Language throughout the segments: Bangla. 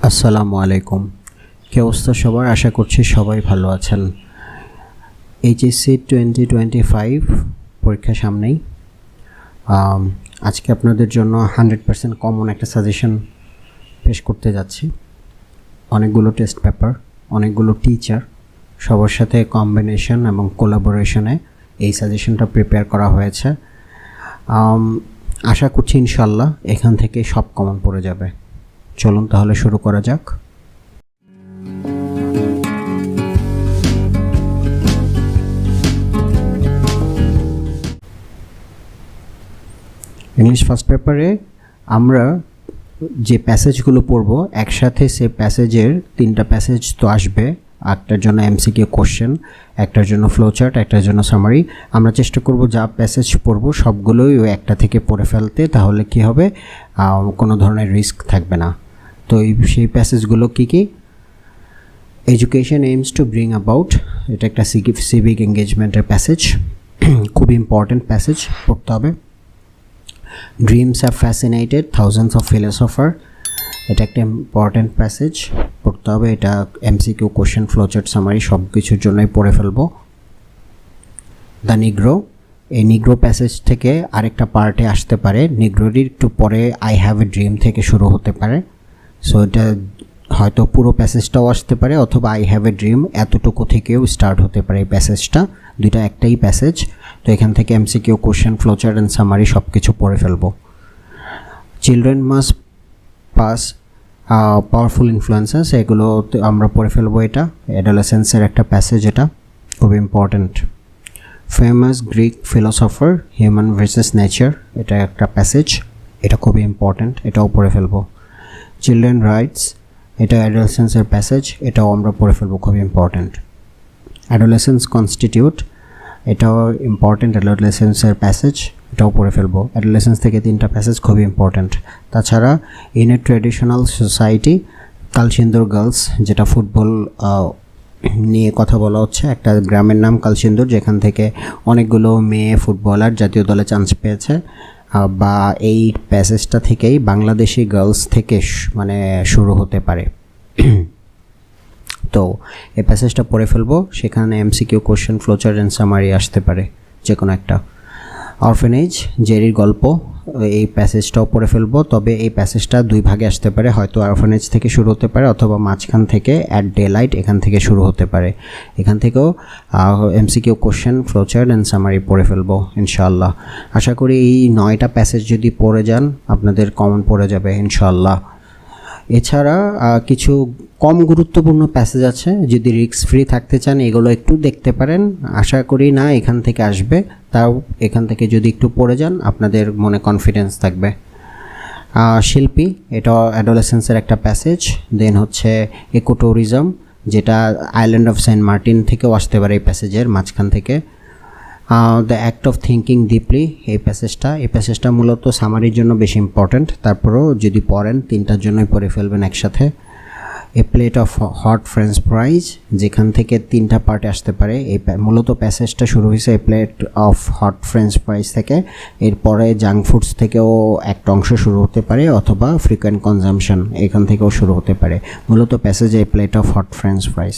আসসালামু আলাইকুম। কি অবস্থা সবার? আশা করছি সবাই ভালো আছেন। এইচএসসি 2025 পরীক্ষা সামনেই। আজকে আপনাদের জন্য 100% কমন একটা সাজেশন পেশ করতে যাচ্ছি। অনেকগুলো টেস্ট পেপার, অনেকগুলো টিচার, সবার সাথে কম্বিনেশন এবং কোলাবোরেশনে এই সাজেশনটা প্রিপেয়ার করা হয়েছে। আশা করছি ইনশাল্লাহ এখান থেকে সব কমন পড়ে যাবে। চলুন তাহলে শুরু করা যাক। ইংলিশ ফার্স্ট পেপারে আমরা যে প্যাসেজগুলো পড়ব একসাথে, সে প্যাসেজের 3টা প্যাসেজ তো আসবে। একটার জন্য এমসিকিউ কোশ্চেন, একটার জন্য ফ্লোচার্ট, একটার জন্য সামারি। আমরা চেষ্টা করব যা প্যাসেজ পড়ব সবগুলোই ওই একটা থেকে পড়ে ফেলতে, তাহলে কি হবে, কোনো ধরনের রিস্ক থাকবে না। তো সেই প্যাসেজগুলো কী কী? Education aims to bring about, এটা একটা সিভিক এঙ্গেজমেন্টের প্যাসেজ, খুব ইম্পর্ট্যান্ট প্যাসেজ, পড়তে হবে। Dreams have fascinated thousands of philosopher, এটা একটা ইম্পর্ট্যান্ট প্যাসেজ, পড়তে হবে। এটা এমসিকিউ কোশ্চেন, ফ্লোচার্ট, সামারি সব কিছুর জন্যই পড়ে ফেলবো। দ্য নিগ্রো, এই নিগ্রো প্যাসেজ থেকে আরেকটা পার্টে আসতে পারে। নিগ্রোরই একটু পরে আই হ্যাভ এ ড্রিম থেকে শুরু হতে পারে। সো এটা হয়তো পুরো প্যাসেজটাও আসতে পারে, অথবা আই হ্যাভ এ ড্রিম এতটুকু থেকেও স্টার্ট হতে পারে এই প্যাসেজটা। দুইটা একটাই প্যাসেজ। তো এখান থেকে MCQ question, flowchart and summary সব কিছু পড়ে ফেলবো। Children must pass powerful influences, এগুলো আমরা পড়ে ফেলবো। এটা অ্যাডোলেসেন্সের একটা প্যাসেজ, এটা খুব important. Famous Greek philosopher human versus nature, এটা একটা প্যাসেজ, এটা খুবই ইম্পর্ট্যান্ট, এটাও পড়ে ফেলবো। চিলড্রেন রাইটস, এটা অ্যাডোলেসেন্সের প্যাসেজ, এটাও আমরা পড়ে ফেলবো, খুবই ইম্পর্ট্যান্ট। অ্যাডোলেসেন্স কনস্টিটিউট, এটাও ইম্পর্ট্যান্ট, অ্যাডোলেসেন্সের প্যাসেজ, এটাও পড়ে ফেলবো। অ্যাডোলেসেন্স থেকে 3টা প্যাসেজ খুবই ইম্পর্ট্যান্ট। তাছাড়া in a traditional society, Kalsindur girls, যেটা ফুটবল নিয়ে কথা বলা হচ্ছে, একটা গ্রামের নাম কালসিন্দুর, যেখান থেকে অনেকগুলো মেয়ে ফুটবলার জাতীয় দলে চান্স পেয়েছে। বা এই প্যাসেজটা থেকেই বাংলাদেশি গার্লস থেকে মানে শুরু হতে পারে। তো এই প্যাসেজটা পড়ে ফেলবো, সেখানে MCQ question, flowchart and summary আসতে পারে যে কোনো একটা। অরফেনেজ, জেরির গল্প, এই প্যাসেজটাও পড়ে ফেলবো। তবে এই প্যাসেজটা 2 ভাগে আসতে পারে, হয়তো অরফেনেজ থেকে শুরু হতে পারে, অথবা মাঝখান থেকে অ্যাট ডে লাইট এখান থেকে শুরু হতে পারে। এখান থেকেও MCQ question, flowchart and summary পড়ে ফেলবো ইনশাআল্লাহ। আশা করি এই 9টা প্যাসেজ যদি পড়ে যান আপনাদের কমন পড়ে যাবে ইনশাআল্লাহ। এছাড়া কিছু কম গুরুত্বপূর্ণ প্যাসেজ আছে, যদি রিস্ক ফ্রি থাকতে চান এগুলো একটু দেখতে পারেন। আশা করি না এখান থেকে আসবে, তাও এখান থেকে যদি একটু পড়ে যান আপনাদের মনে কনফিডেন্স থাকবে। শিল্পী, এটা অ্যাডোলেসেন্সের একটা প্যাসেজ। দেন হচ্ছে ইকো ট্যুরিজম, যেটা আইল্যান্ড অফ সেন্ট মার্টিন থেকেও আসতে পারে এই প্যাসেজের মাঝখান থেকে। The act of thinking deeply, এই প্যাসেজটা মূলত সামারির জন্য বেশি ইম্পর্ট্যান্ট, তারপরেও যদি পড়েন 3টার জন্যই পড়ে ফেলবেন একসাথে। A plate of hot French fries, যেখান থেকে 3টা পার্টে আসতে পারে। এই মূলত প্যাসেজটা শুরু হয়েছে a plate of hot French fries থেকে। এরপরে জাঙ্ক ফুডস থেকেও একটা অংশ শুরু হতে পারে, অথবা ফ্রিকোয়েন্ট কনজামশন এখান থেকেও শুরু হতে পারে। মূলত passage A plate of hot French ফ্রাইজ,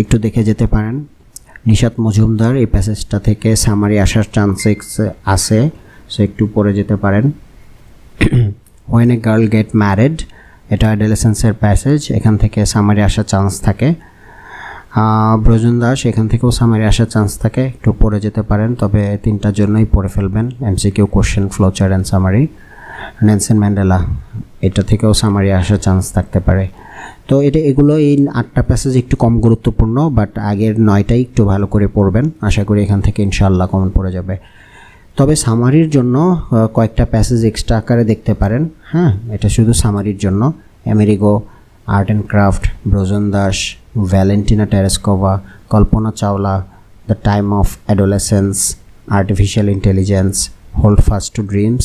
একটু দেখে যেতে পারেন। নিশাত মজুমদার, এই প্যাসেজটা থেকে সামারি আসার চান্সেস আছে, সো একটু পড়ে যেতে পারেন। When a girl get married, এটা অ্যাডোলেসেন্সের প্যাসেজ, এখান থেকে সামারি আসার চান্স থাকে। ব্রজন দাস, এখান থেকেও সামারি আসার চান্স থাকে, একটু পড়ে যেতে পারেন, তবে 3টার জন্যই পড়ে ফেলবেন, MCQ question, flowchart and summary. Nelson Mandela, এটা থেকেও সামারি আসার চান্স থাকতে পারে। তো এগুলো এই 8টা প্যাসেজ একটু কম গুরুত্বপূর্ণ, বাট আগের 9টাই একটু ভালো করে পড়বেন, আশা করি এখান থেকে ইনশাআল্লাহ কমন পড়ে যাবে। তবে সামারির জন্য কয়েকটা প্যাসেজ এক্সট্রা আকারে দেখতে পারেন। হ্যাঁ, এটা শুধু সামারির জন্য। Amerigo, art and craft, Brajen Das, Valentina Tereshkova, Kalpana Chawla, the time of adolescence, artificial intelligence, hold fast to dreams,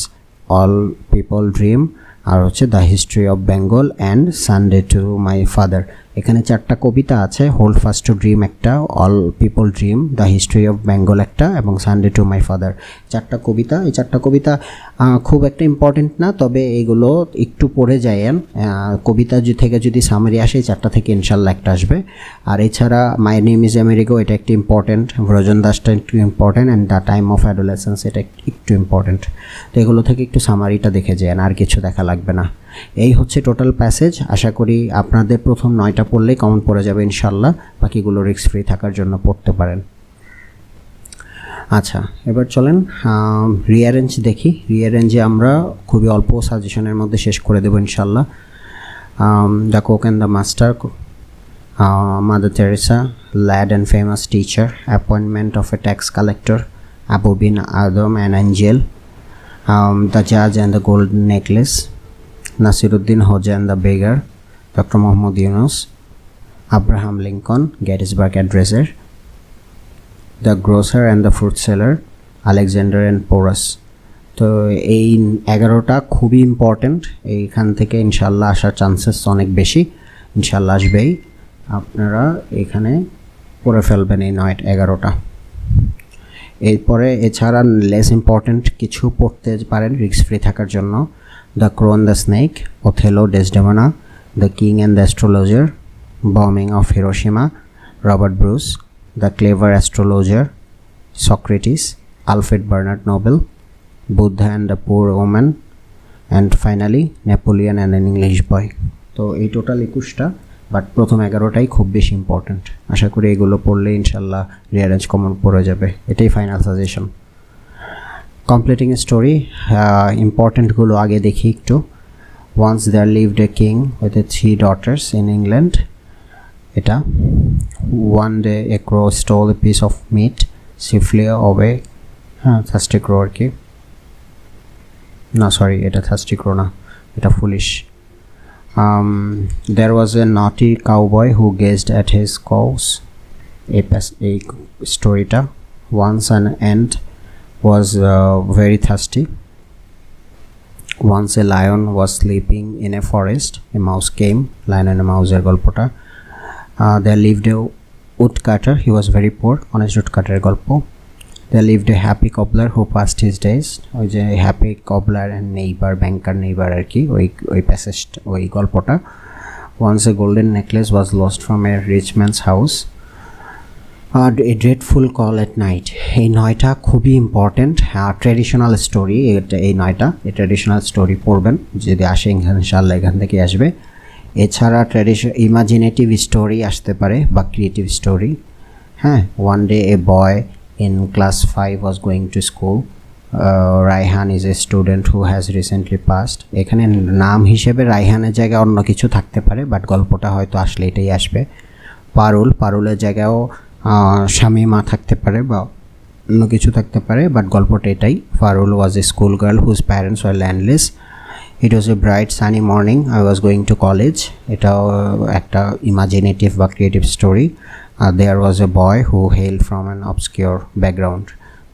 all people dream, আর হচ্ছে the history of Bengal and Sunday to my father. এখানে 4টা কবিতা আছে, হোল্ড ফাস্ট টু ড্রিম একটা, all people dream, the history of Bengal একটা, এবং সানডে টু মাই ফাদার। 4টা কবিতা, এই 4টা কবিতা খুব একটা ইম্পর্টেন্ট না, তবে এইগুলো একটু পড়ে যায়েন। কবিতা থেকে যদি সামারি আসে, এই 4টা থেকে ইনশাল্লাহ একটা আসবে। আর এছাড়া মাই নেম ইজ আমেরিকো, এটা একটি ইম্পর্টেন্ট, ব্রজন দাসটা একটু important, and the time of adolescence এটা একটু ইম্পর্টেন্ট। তো এগুলো থেকে একটু সামারিটা দেখে যান, আর কিছু দেখা লাগবে না। এই হচ্ছে টোটাল প্যাসেজ। আশা করি আপনাদের প্রথম 9টা পড়লেই কমন পড়ে যাবে ইনশাল্লাহ, বাকিগুলো রিস্ক ফ্রি থাকার জন্য পড়তে পারেন। আচ্ছা, এবার চলেন রিঅ্যারেঞ্জ দেখি। রিঅ্যারেঞ্জে আমরা খুবই অল্প সাজেশনের মধ্যে শেষ করে দেবো ইনশাল্লাহ। The Coke and the master, mother Teresa, lad and famous teacher, appointment of a tax collector, Abu bin Adam and Angel, the judge and the golden necklace, Nasiruddin Hoja and the beggar, Dr. Muhammad Yunus, Abraham Lincoln, Gettysburg Addresser, the grocer and the fruit seller, Alexander and Porus। তো এই 11টা খুবই ইম্পর্টেন্ট, এইখান থেকে ইনশাল্লাহ আসার চান্সেস অনেক বেশি, ইনশাল্লাহ আসবেই। আপনারা এখানে পড়ে ফেলবেন এই 11টা। এরপরে এছাড়া লেস ইম্পর্টেন্ট কিছু পড়তে পারেন রিস্ক ফ্রি থাকার জন্য। The crow and the snake, Othello, Desdemona, the king and the astrologer, bombing of Hiroshima, Robert Bruce, the clever astrologer, Socrates, Alfred Bernard Nobel, Buddha and the poor woman, and finally Napoleon and an English boy. তো এই টোটাল 21টা, বাট প্রথম 11টাই খুব বেশি ইম্পর্ট্যান্ট। আশা করি এগুলো পড়লে ইনশাল্লাহ রিঅ্যারেঞ্জ কমন পড়ে যাবে, এটাই ফাইনাল সাজেশন। কমপ্লিটিং স্টোরি, ইম্পর্টেন্টগুলো আগে দেখি একটু। Once there lived a king with a 3 daughters in England, এটা। One day a crow stole a piece of meat, she flew away, thirsty crow আর কি, না সরি এটা থার্স্টি ক্রো না, এটা foolish. There was a naughty cowboy who gazed at his cows, a storyটা। Once an ant was very thirsty. Once a lion was sleeping in a forest, a mouse came, lion and a mouse এর গল্পটা। There lived a woodcutter, he was very poor, honest woodcutter এর গল্প। There lived a happy cobbler who passed his days, ওই যে happy cobbler and neighbour, banker neighbour আর কি, ওই প্যাসেজটা, ওই গল্পটা। Once a golden necklace was lost from a rich man's house, a dreadful call at night। এই 9টা খুবই ইম্পর্টেন্ট, ট্র্যাডিশনাল স্টোরি, এই 9টা এই ট্র্যাডিশনাল স্টোরি পড়বেন, যদি আসে ইনশাআল্লাহ এখান থেকে আসবে। এছাড়া ইমাজিনেটিভ স্টোরি আসতে পারে বা ক্রিয়েটিভ স্টোরি। হ্যাঁ, one day A boy in class 5 was going to school, Raihan is a student who has recently passed। এখানে নাম হিসেবে রায়হানের জায়গায় অন্য কিছু থাকতে পারে, বাট গল্পটা হয়তো আসলে এটাই আসবে। পারুলের জায়গায়ও শামিমা থাকতে পারে বা অন্য কিছু থাকতে পারে, বাট গল্পটা এটাই। পারুল was a school girl whose parents were landless. It was a bright sunny morning, I was going to college। এটাও একটা ইমাজিনেটিভ বা creative story. There was a boy who hailed from an obscure background।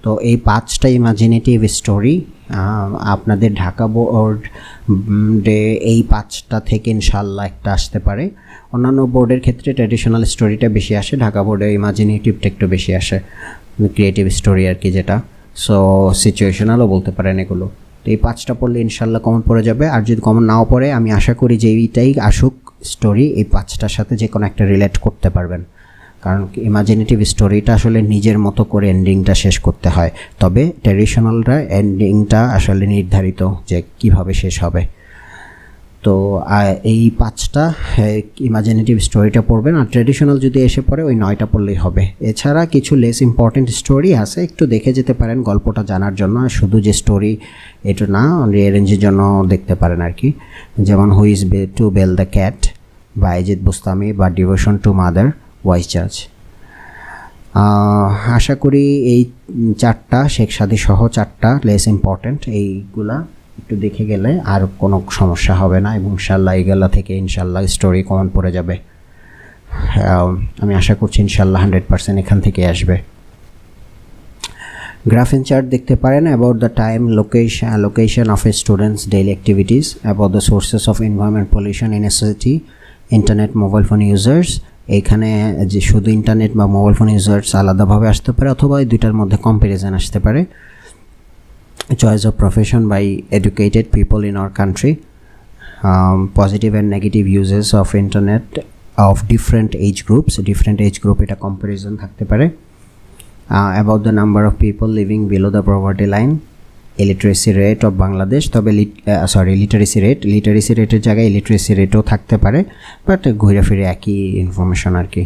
তো এই 5টা ইমাজিনেটিভ স্টোরি আপনাদের ঢাকা বোর্ডে এই 5টা থেকে ইনশাল্লাহ একটা আসতে পারে। অন্যান্য বোর্ডের ক্ষেত্রে ট্র্যাডিশনাল স্টোরিটা বেশি আসে, ঢাকা বোর্ডে ইমাজিনেটিভটা একটু বেশি আসে, ক্রিয়েটিভ স্টোরি আর কি যেটা। সো সিচুয়েশনালও বলতে পারেন এগুলো। তো এই 5টা পড়লে ইনশাল্লাহ কমন পড়ে যাবে। আর যদি কমন নাও পড়ে, আমি আশা করি যে এইটাই আসুক স্টোরি, এই 5টার সাথে যে কোনো একটা রিলেট করতে পারবেন, কারণ ইমাজিনেটিভ স্টোরিটা আসলে নিজের মতো করে এন্ডিংটা শেষ করতে হয়, তবে ট্র্যাডিশনালরা এন্ডিংটা আসলে নির্ধারিত যে কিভাবে শেষ হবে। তো এই 5টা ইমাজিনেটিভ স্টোরিটা পড়বেন, আর ট্র্যাডিশনাল যদি এসে পড়ে ওই 9টা পড়লেই হবে। এছাড়া কিছু লেস ইম্পর্টেন্ট স্টোরি আছে, একটু দেখে যেতে পারেন গল্পটা জানার জন্য, শুধু যে স্টোরি এটা না, রিঅ্যারেঞ্জের জন্য দেখতে পারেন আর কি। যেমন who is to bell the cat, Bayazid Bostami, বা ডিভোশন টু মাদার, ওয়াইস জাজ। আশা করি এই 4টা শেখ সাদী সহ 4টা লেস ইম্পর্টেন্ট, এইগুলা একটু দেখে গেলে আর কোনো সমস্যা হবে না, এবং ইনশাল্লাহ এইগুলা থেকে ইনশাল্লাহ স্টোরি কমন পড়ে যাবে। আমি আশা করছি ইনশাল্লাহ 100% এখান থেকে আসবে। গ্রাফ এন্ড চার্ট দেখতে পারেন, about the time, location of A students daily activities, about the sources of environment pollution in a city, internet mobile phone users, এইখানে যে শুধু ইন্টারনেট বা মোবাইল ফোন ইউজার্স আলাদাভাবে আসতে পারে অথবা এই দুইটার মধ্যে কম্প্যারিজন আসতে পারে। Choice of profession by educated people in our country, positive and negative uses of internet of different age groups, different age group এটা কম্প্যারিজন থাকতে পারে। About the number of people living below the poverty line, illiteracy rate of Bangladesh, তবে লিটারেসি রেটের জায়গায় ইলিটারেসি রেটও থাকতে পারে, বাট ঘুরে ফিরে একই ইনফরমেশন আর কি।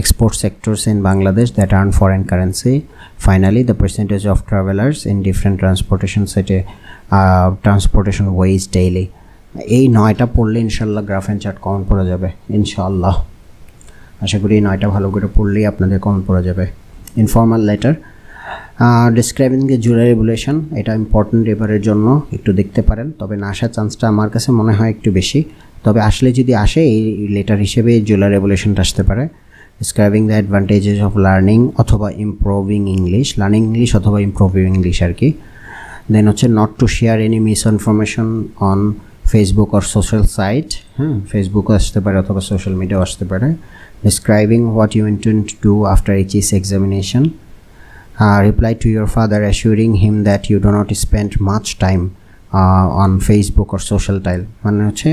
Export sectors in Bangladesh that earn foreign currency, finally the percentage of travellers in different transportation সেটে, ট্রান্সপোর্টেশন ওয়েজ ডেইলি। এই 9টা পড়লে ইনশাল্লাহ গ্রাফ অ্যান্ড চার্ট কমন পড়া যাবে ইনশাআল্লাহ। আশা করি এই 9টা ভালো করে পড়লেই আপনাদের কমন পড়া যাবে। Informal letter describing the July regulation, এটা ইম্পর্টেন্ট এবারের জন্য, একটু দেখতে পারেন, তবে না আসার চান্সটা আমার কাছে মনে হয় একটু বেশি, তবে আসলে যদি আসে এই লেটার হিসেবে জুলাই রেগুলেশনটা আসতে পারে। Describing the advantages of learning অথবা ইমপ্রুভিং ইংলিশ, লার্নিং ইংলিশ অথবা ইমপ্রুভিং ইংলিশ আর কি। দেন হচ্ছে not to share any miss information on Facebook or social site, ফেসবুকও আসতে পারে অথবা সোশ্যাল মিডিয়াও আসতে পারে। Describing what you intend to do after HS examination, reply to your father assuring him that you do not spend much time on Facebook or social tile, মানে হচ্ছে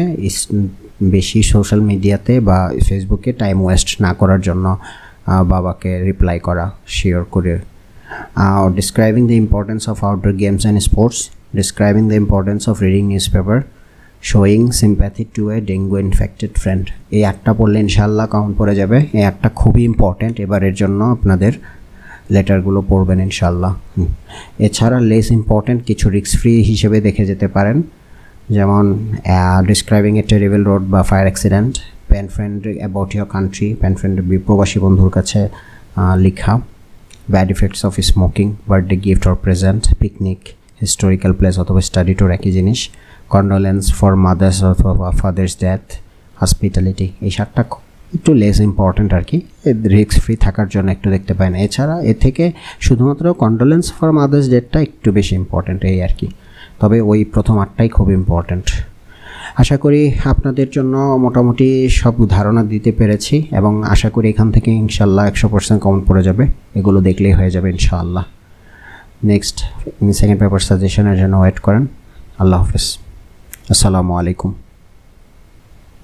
বেশি সোশ্যাল মিডিয়াতে বা ফেসবুকে টাইম ওয়েস্ট না করার জন্য বাবাকে রিপ্লাই করা শিওর করে। Describing the importance of outdoor games and sports, describing the importance of reading newspaper, showing sympathy to a dengue infected friend. এই একটা পড়লে ইনশাল্লাহ কাউন্ট পড়ে যাবে। এই একটা খুবই ইম্পর্টেন্ট এবারের জন্য, আপনাদের লেটারগুলো পড়বেন ইনশাল্লাহ। এছাড়া লেস ইম্পর্টেন্ট কিছু রিস্ক ফ্রি হিসেবে দেখে যেতে পারেন, যেমন ডিসক্রাইবিং এ টেরিবল রোড বা fire accident, pen friend about your country, pen friend প্রবাসী বন্ধুর কাছে লেখা, bad effects of smoking, birthday gift or present, picnic, historical place অথবা স্টাডি টুর একই জিনিস, কন্ডোলেন্স ফর মাদার্স অথবা ফাদার্স ডেথ, হসপিটালিটি। এই 7টা একটু লেস ইম্পর্ট্যান্ট আর কি, রিস্ক ফ্রি থাকার জন্য একটু দেখতে পাই না। এছাড়া এ থেকে শুধুমাত্র কন্ডোলেন্স ফর মাদার্স ডেটটা একটু বেশি ইম্পর্ট্যান্ট এই আর কি, তবে ওই প্রথম 8টাই খুব ইম্পর্ট্যান্ট। আশা করি আপনাদের জন্য মোটামুটি সব ধারণা দিতে পেরেছি এবং আশা করি এখান থেকে ইনশাল্লাহ 100% কমন পড়ে যাবে, এগুলো দেখলেই হয়ে যাবে ইনশাআল্লাহ। নেক্সট সেকেন্ড পেপার সাজেশনের জন্য ওয়েট করেন। আল্লাহ হাফেজ, আসসালামু আলাইকুম।